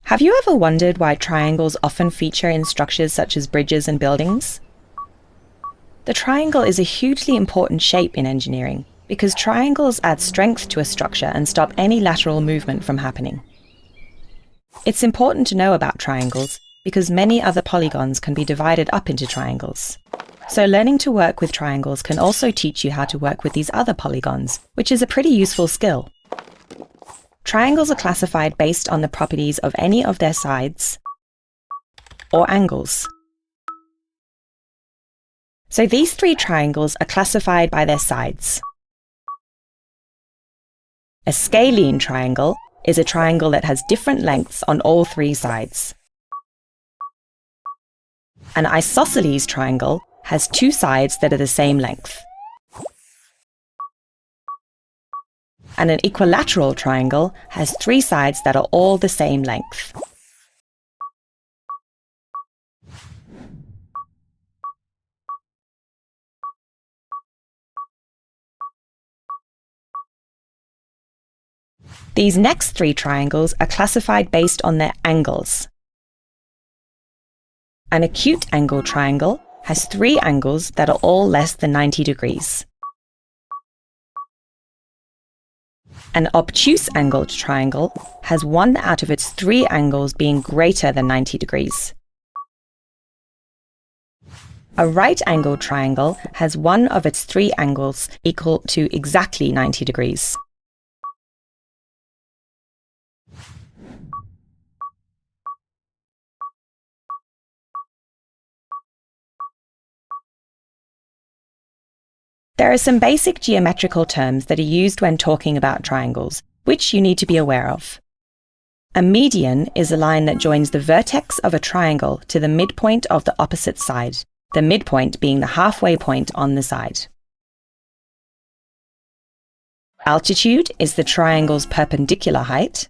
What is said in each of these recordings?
Have you ever wondered why triangles often feature in structures such as bridges and buildings? The triangle is a hugely important shape in engineering because triangles add strength to a structure and stop any lateral movement from happening. It's important to know about triangles because many other polygons can be divided up into triangles. So learning to work with triangles can also teach you how to work with these other polygons, which is a pretty useful skill. Triangles are classified based on the properties of any of their sides or angles. So these three triangles are classified by their sides. A scalene triangle is a triangle that has different lengths on all three sides. An isosceles triangle has two sides that are the same length. And an equilateral triangle has three sides that are all the same length. These next three triangles are classified based on their angles. An acute-angled triangle has three angles that are all less than 90 degrees. An obtuse-angled triangle has one out of its three angles being greater than 90 degrees. A right-angled triangle has one of its three angles equal to exactly 90 degrees. There are some basic geometrical terms that are used when talking about triangles, which you need to be aware of. A median is a line that joins the vertex of a triangle to the midpoint of the opposite side, the midpoint being the halfway point on the side. Altitude is the triangle's perpendicular height.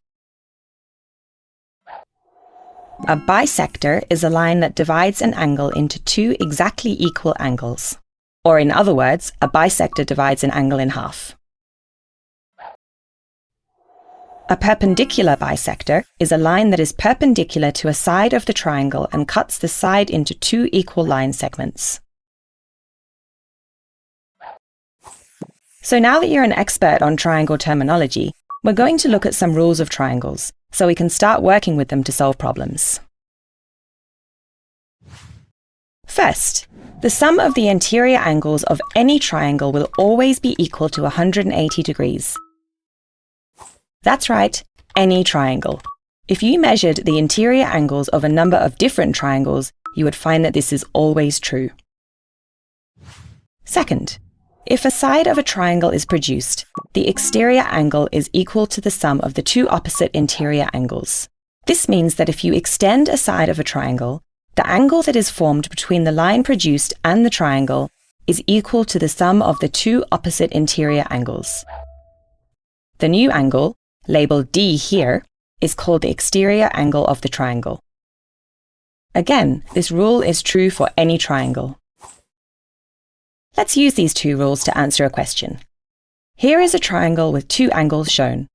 A bisector is a line that divides an angle into two exactly equal angles. Or in other words, a bisector divides an angle in half. A perpendicular bisector is a line that is perpendicular to a side of the triangle and cuts the side into two equal line segments. So now that you're an expert on triangle terminology, we're going to look at some rules of triangles, so we can start working with them to solve problems. First, the sum of the interior angles of any triangle will always be equal to 180 degrees. That's right, any triangle. If you measured the interior angles of a number of different triangles, you would find that this is always true. Second, if a side of a triangle is produced, the exterior angle is equal to the sum of the two opposite interior angles. This means that if you extend a side of a triangle, the angle that is formed between the line produced and the triangle is equal to the sum of the two opposite interior angles. The new angle, labeled D here, is called the exterior angle of the triangle. Again, this rule is true for any triangle. Let's use these two rules to answer a question. Here is a triangle with two angles shown.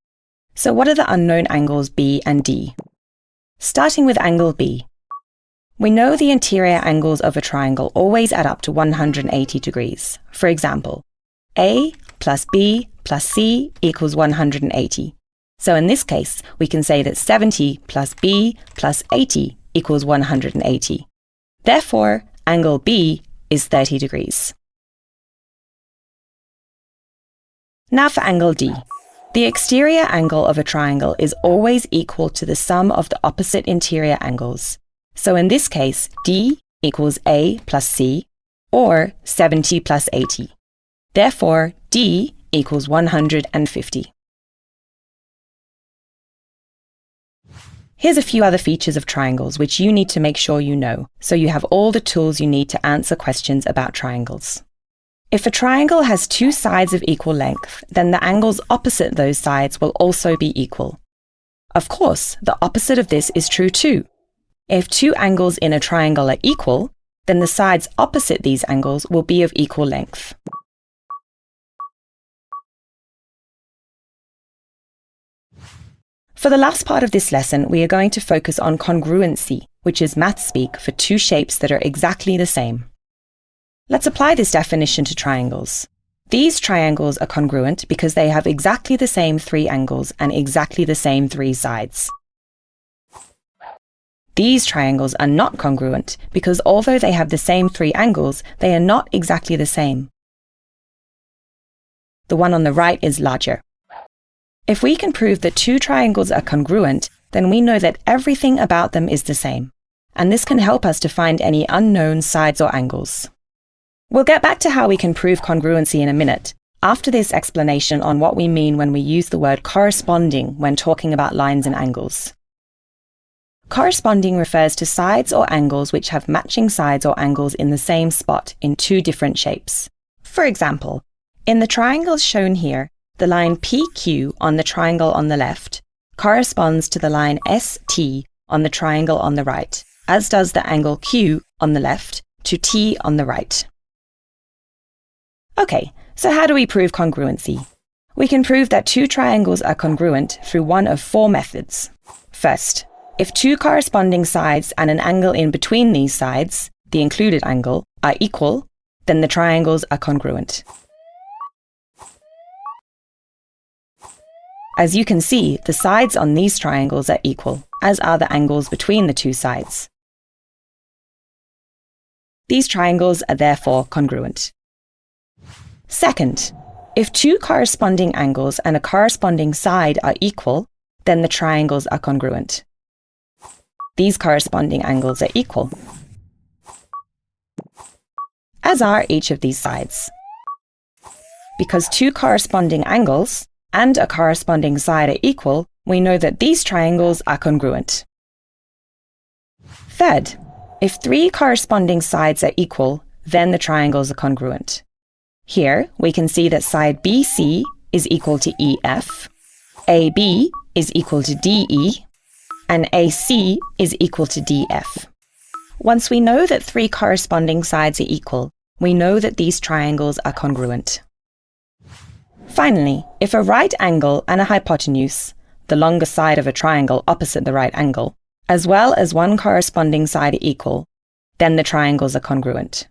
So what are the unknown angles B and D? Starting with angle B. We know the interior angles of a triangle always add up to 180 degrees. For example, A plus B plus C equals 180. So in this case, we can say that 70 plus B plus 80 equals 180. Therefore, angle B is 30 degrees. Now for angle D. The exterior angle of a triangle is always equal to the sum of the opposite interior angles. So in this case, D equals A plus C, or 70 plus 80. Therefore, D equals 150. Here's a few other features of triangles which you need to make sure you know, so you have all the tools you need to answer questions about triangles. If a triangle has two sides of equal length, then the angles opposite those sides will also be equal. Of course, the opposite of this is true too. If two angles in a triangle are equal, then the sides opposite these angles will be of equal length. For the last part of this lesson, we are going to focus on congruency, which is math speak for two shapes that are exactly the same. Let's apply this definition to triangles. These triangles are congruent because they have exactly the same three angles and exactly the same three sides. These triangles are not congruent because although they have the same three angles, they are not exactly the same. The one on the right is larger. If we can prove that two triangles are congruent, then we know that everything about them is the same, and this can help us to find any unknown sides or angles. We'll get back to how we can prove congruency in a minute, after this explanation on what we mean when we use the word corresponding when talking about lines and angles. Corresponding refers to sides or angles which have matching sides or angles in the same spot in two different shapes. For example, in the triangles shown here, the line PQ on the triangle on the left corresponds to the line ST on the triangle on the right, as does the angle Q on the left to T on the right. Okay, so how do we prove congruency? We can prove that two triangles are congruent through one of four methods. First, if two corresponding sides and an angle in between these sides, the included angle, are equal, then the triangles are congruent. As you can see, the sides on these triangles are equal, as are the angles between the two sides. These triangles are therefore congruent. Second, if two corresponding angles and a corresponding side are equal, then the triangles are congruent. These corresponding angles are equal, as are each of these sides. Because two corresponding angles and a corresponding side are equal, we know that these triangles are congruent. Third, if three corresponding sides are equal, then the triangles are congruent. Here, we can see that side BC is equal to EF, AB is equal to DE, and AC is equal to DF. Once we know that three corresponding sides are equal, we know that these triangles are congruent. Finally, if a right angle and a hypotenuse, the longer side of a triangle opposite the right angle, as well as one corresponding side are equal, then the triangles are congruent.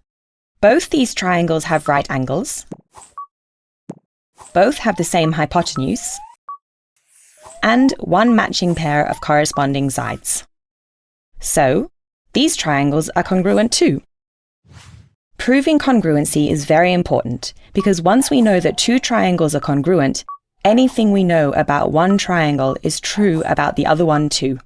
Both these triangles have right angles, both have the same hypotenuse, and one matching pair of corresponding sides. So, these triangles are congruent too. Proving congruency is very important because once we know that two triangles are congruent, anything we know about one triangle is true about the other one too.